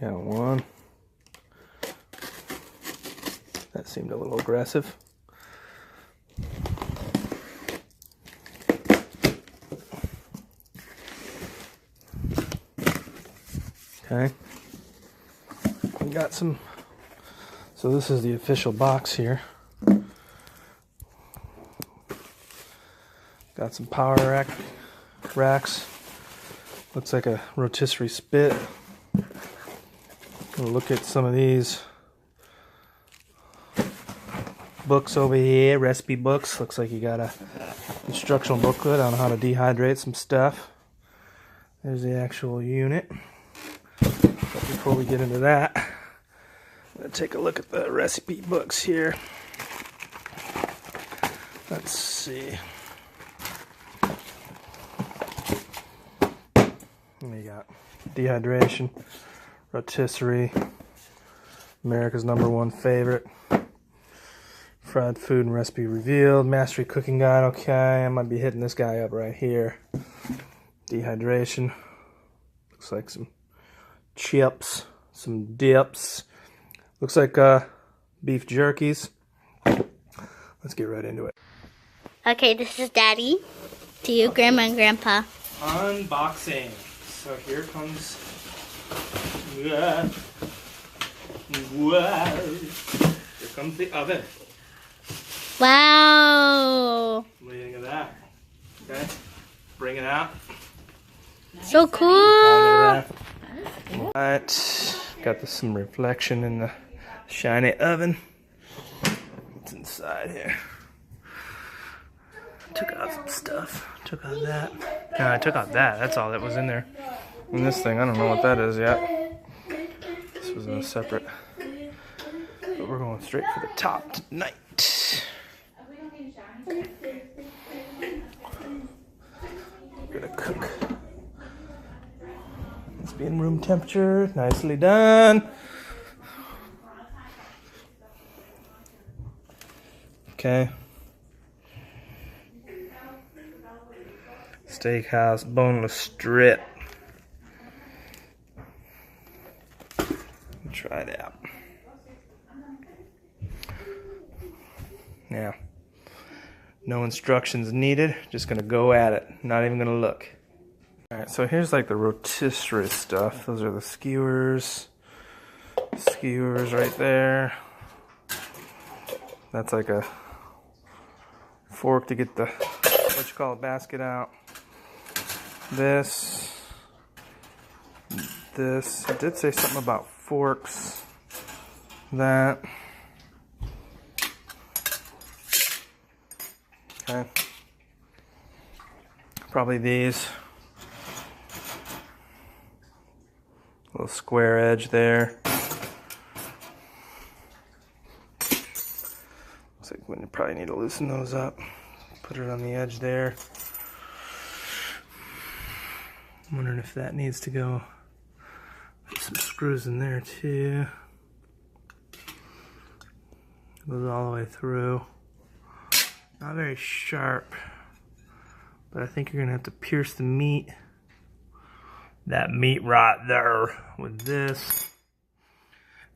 Got one. That seemed a little aggressive. Okay. We got some. So this is the official box here. Got some power racks. Looks like a rotisserie spit. We'll look at some of these books over here, recipe books. Looks like you got a instructional booklet on how to dehydrate some stuff. There's the actual unit. But before we get into that, I'm going to take a look at the recipe books here. Let's see. We got dehydration, rotisserie, America's #1 favorite, fried food and recipe revealed, mastery cooking guide. Okay, I might be hitting this guy up right here. Dehydration. Looks like some chips, some dips. Looks like beef jerkies. Let's get right into it. Okay, this is Daddy. To you, Grandma and Grandpa. Unboxing. So here comes. Here comes the oven. Wow. What do you think of that? Okay, bring it out. So cool. Alright, got some reflection in the shiny oven. What's inside here? Took out some stuff. Took out that. No, I took out that. That's all that was in there. And this thing, I don't know what that is yet. This was in a separate. But we're going straight for the top tonight. We're gonna cook. Let's be in room temperature. Nicely done. Okay. Steakhouse boneless strip. Try it out. Now, no instructions needed. Just gonna go at it. Not even gonna look. Alright, so here's like the rotisserie stuff. Those are the skewers. Skewers right there. That's like a fork to get the, what you call it, basket out. This. It did say something about forks. That. Okay. Probably these. Little square edge there. Looks like we probably need to loosen those up. Put it on the edge there. I'm wondering if that needs to go. Put some screws in there too. Goes all the way through. Not very sharp, but I think you're gonna have to pierce the meat. That meat right there with this,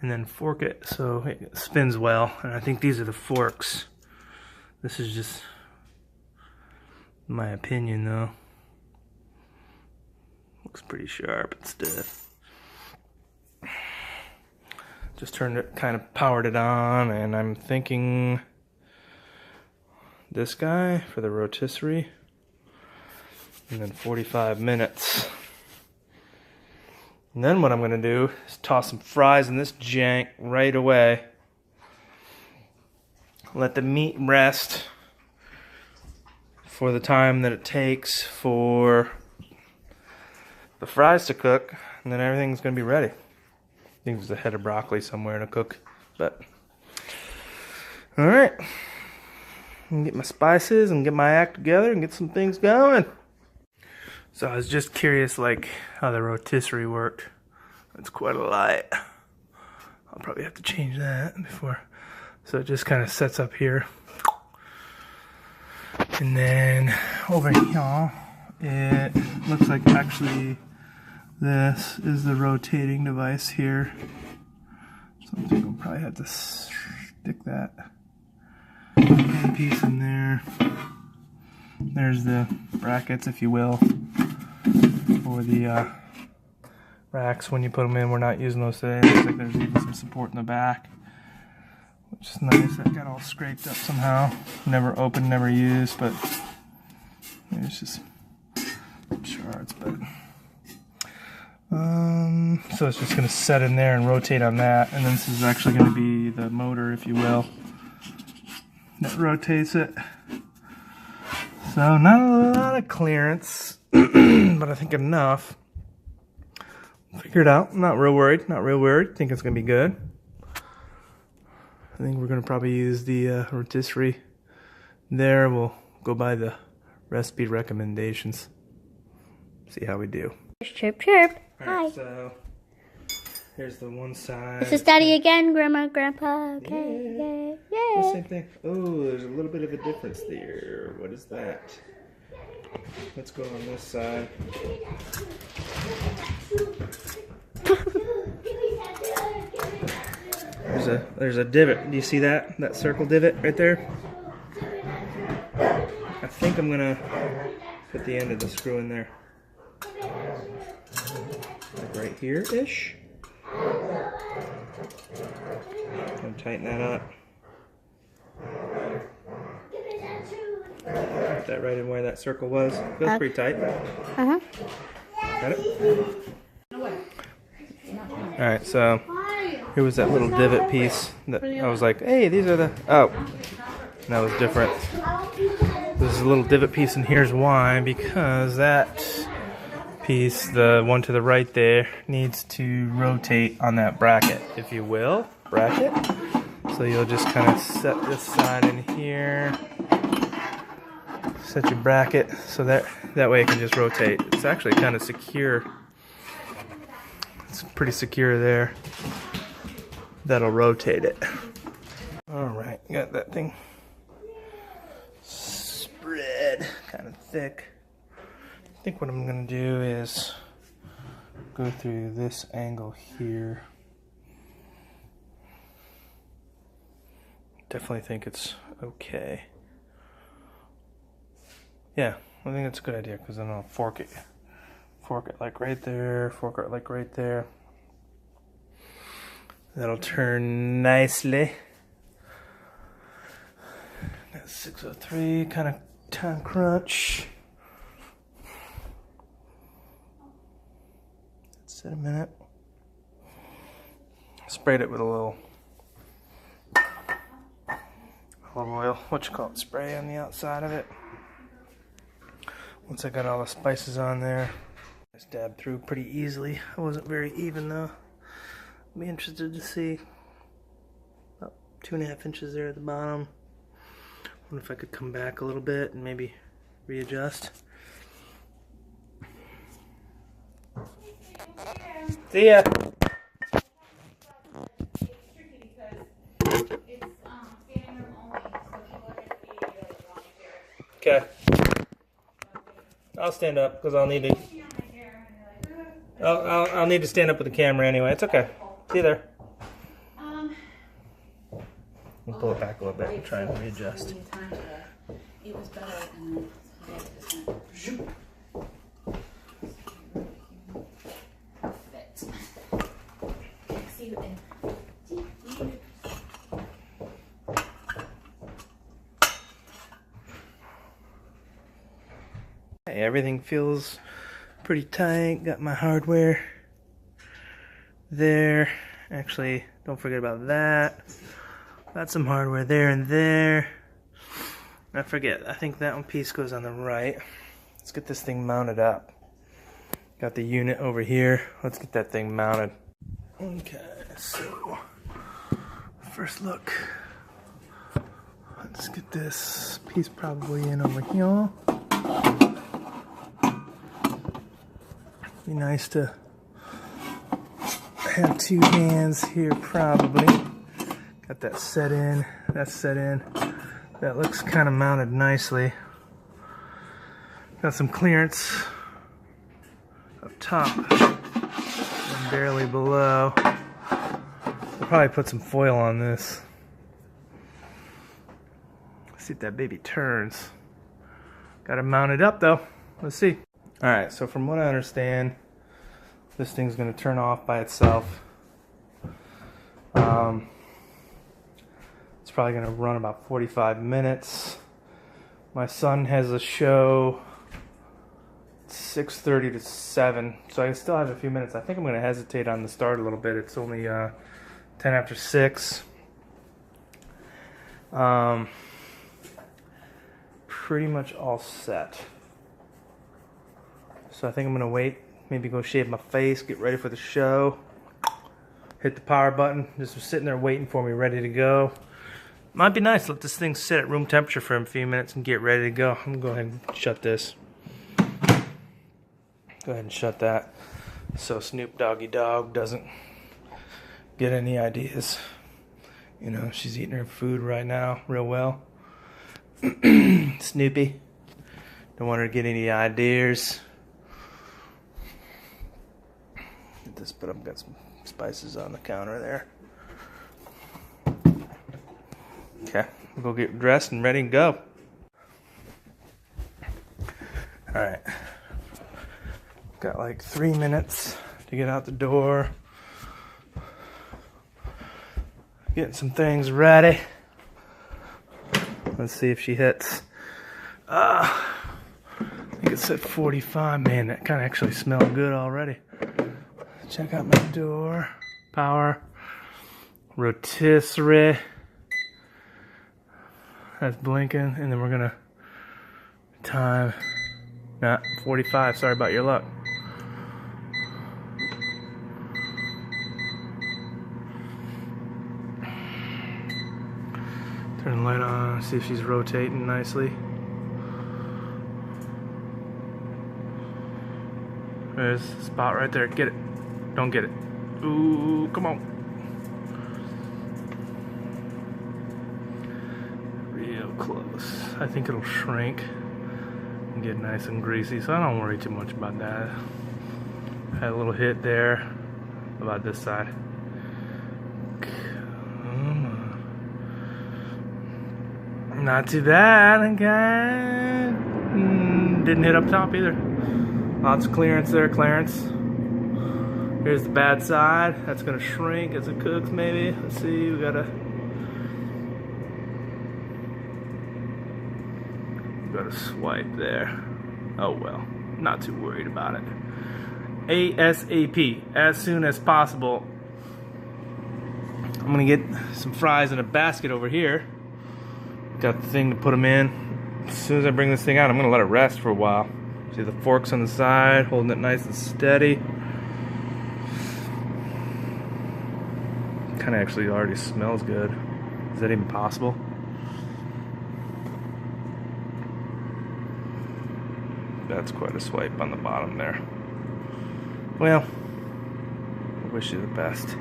and then fork it so it spins well. And I think these are the forks. This is just my opinion though. Looks pretty sharp and stiff. Just turned it, kind of powered it on, and I'm thinking this guy for the rotisserie, and then 45 minutes. And then what I'm gonna do is toss some fries in this jank right away. Let the meat rest for the time that it takes for the fries to cook, and then everything's gonna be ready. I think there's a head of broccoli somewhere to cook, but all right. Get my spices and get my act together and get some things going. So I was just curious, like, how the rotisserie worked. It's quite a light. I'll probably have to change that before. So it just kind of sets up here. And then over here, it looks like actually This is the rotating device here. So I think we'll probably have to stick that piece in there. There's the brackets, if you will, for the racks when you put them in. We're not using those today. Looks like there's even some support in the back, which is nice. That got all scraped up somehow. Never opened, never used, but it's just shards. But so it's just going to set in there and rotate on that, and then this is actually going to be the motor, if you will, that rotates it. So not a lot of clearance, but I think enough. Figure it out. I'm not real worried. Not real worried. Think it's going to be good. I think we're going to probably use the rotisserie there. We'll go by the recipe recommendations. See how we do. Chirp, chirp. All Hi. right, so here's the one side. This is Daddy again, Grandma, Grandpa. Okay, Yeah. yay, The yay. same thing. Oh, there's a little bit of a difference there. What is that? Let's go on this side. There's a divot. Do you see that? That circle divot right there? I think I'm gonna put the end of the screw in there. Like right here-ish. Gonna tighten that up. Put that right in where that circle was. Feels pretty tight. Uh-huh. Got it? Alright, so here was that little divot piece that I was like, hey, these are the... Oh, that was different. There's a little divot piece, and here's why. Because that piece, the one to the right there, needs to rotate on that bracket, if you will. Bracket. So you'll just kind of set this side in here. Set your bracket so that way it can just rotate. It's actually kind of secure. It's pretty secure there. That'll rotate it. Alright, got that thing spread kind of thick. I think what I'm going to do is go through this angle here. Definitely think it's okay. Yeah, I think that's a good idea, because then I'll fork it. Fork it like right there, fork it like right there. That'll turn nicely. Got 6:03, kind of time crunch. Let's sit a minute. Sprayed it with a little olive oil, spray on the outside of it. Once I got all the spices on there, I stabbed through pretty easily. I wasn't very even though. I'd be interested to see. About 2.5 inches there at the bottom. Wonder if I could come back a little bit and maybe readjust. See ya! Okay. I'll stand up because I'll need to. I'll need to stand up with the camera anyway. It's okay. See you there. We'll pull it back a little bit and try and readjust. It was better than Hey, everything feels pretty tight. Got my hardware there. Actually, don't forget about that. Got some hardware there and there. I forget. I think that one piece goes on the right. Let's get this thing mounted up. Got the unit over here. Let's get that thing mounted. Okay, so first look. Let's get this piece probably in over here. Be nice to have two hands here probably. Got that set in. That's set in. That looks kind of mounted nicely. Got some clearance up top and barely below. I'll probably put some foil on this. See if that baby turns. Got to mount it up though. Let's see. Alright, so from what I understand, this thing's going to turn off by itself. It's probably going to run about 45 minutes. My son has a show 6:30 to 7, so I still have a few minutes. I think I'm going to hesitate on the start a little bit. It's only 10 after 6. Pretty much all set. So I think I'm going to wait, maybe go shave my face, get ready for the show. Hit the power button, just sitting there waiting for me, ready to go. Might be nice to let this thing sit at room temperature for a few minutes and get ready to go. I'm going to go ahead and shut this. Go ahead and shut that so Snoop Doggy Dog doesn't get any ideas. You know, she's eating her food right now real well. Snoopy. Don't want her to get any ideas. Get this, but I've got some spices on the counter there. Okay, we'll go get dressed and ready and go. Alright. Got like 3 minutes to get out the door. Getting some things ready. Let's see if she hits. I think it said 45. Man, that kind of actually smelled good already. Check out my door. Power. Rotisserie. That's blinking. And then we're going to time. Nah, 45. Sorry about your luck. Turn the light on, see if she's rotating nicely. There's a spot right there. Get it. Don't get it. Ooh, come on. Real close. I think it'll shrink and get nice and greasy, so I don't worry too much about that. Had a little hit there. About this side. Not too bad, okay. Didn't hit up top either. Lots of clearance there, Clarence. Here's the bad side. That's gonna shrink as it cooks, maybe. Let's see, we gotta swipe there. Oh well, not too worried about it. ASAP, as soon as possible. I'm gonna get some fries in a basket over here. Got the thing to put them in. As soon as I bring this thing out, I'm going to let it rest for a while. See the forks on the side, holding it nice and steady. Kind of actually already smells good. Is that even possible? That's quite a swipe on the bottom there. Well, I wish you the best.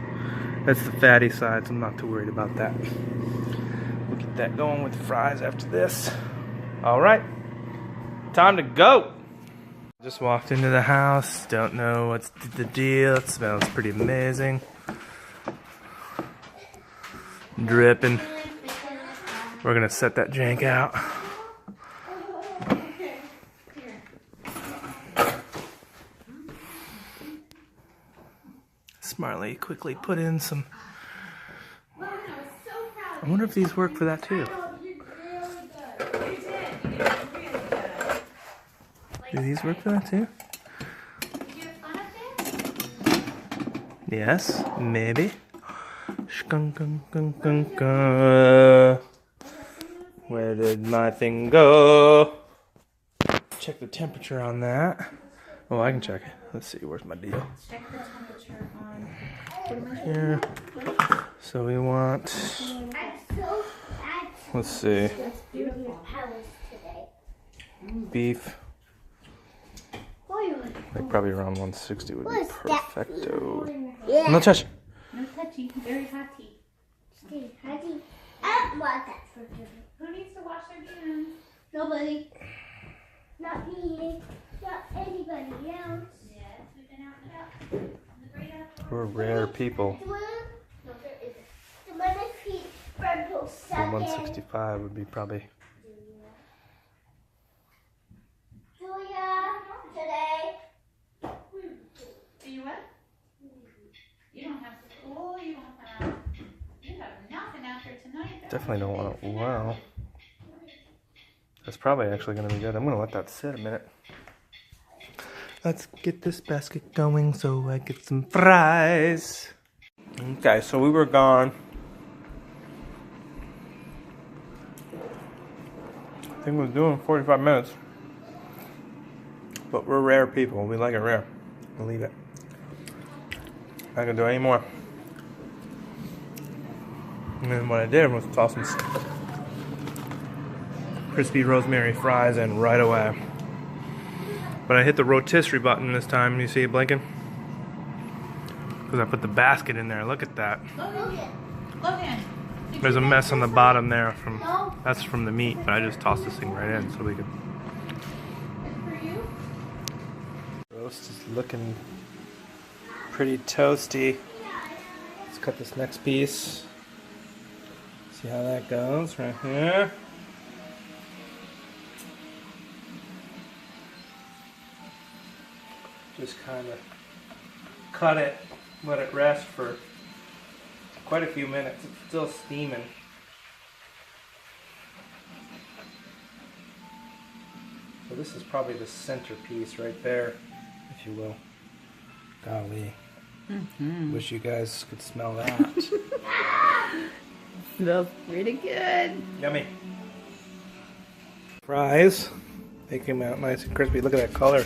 That's the fatty side, so I'm not too worried about that. We'll get that going with the fries after this. Alright, time to go! Just walked into the house, don't know what's the deal. It smells pretty amazing. Dripping. We're gonna set that jank out. Smartly, quickly put in some. I wonder if these work for that too. Do these work for that too? Yes, maybe. Where did my thing go? Check the temperature on that. Oh, I can check it. Let's see, where's my deal? Check the temperature on Here. So we want, let's see, beef. Like probably around 160 would be perfecto. No touch. No touchy, very hotty. I don't want that for dinner. Who needs to wash their hands? Nobody. Not me. Not anybody else. Yes, out and about. The great outdoors. We're rare people. No, there isn't. The one that feet purple The second. 165 would be probably. Julia, today. Do you what? You don't have to. Oh, you don't have. You have nothing out there tonight. Though. Definitely don't want to. Wow. That's probably actually going to be good. I'm going to let that sit a minute. Let's get this basket going so I get some fries. Okay, so we were gone. I think we was doing 45 minutes. But we're rare people. We like it rare. We'll leave it. Not going to do any more. And then what I did was toss some crispy rosemary fries in right away. But I hit the rotisserie button this time. You see it blinking? Because I put the basket in there. Look at that. Logan. There's a mess on the bottom there. That's from the meat, but I just tossed this thing right in so we could. For you? Roast is looking pretty toasty. Let's cut this next piece. See how that goes right here. Just kind of cut it, let it rest for quite a few minutes. It's still steaming. So this is probably the centerpiece right there, if you will. Golly. Wish you guys could smell that. Smells pretty good. Yummy. Fries. They came out nice and crispy. Look at that color.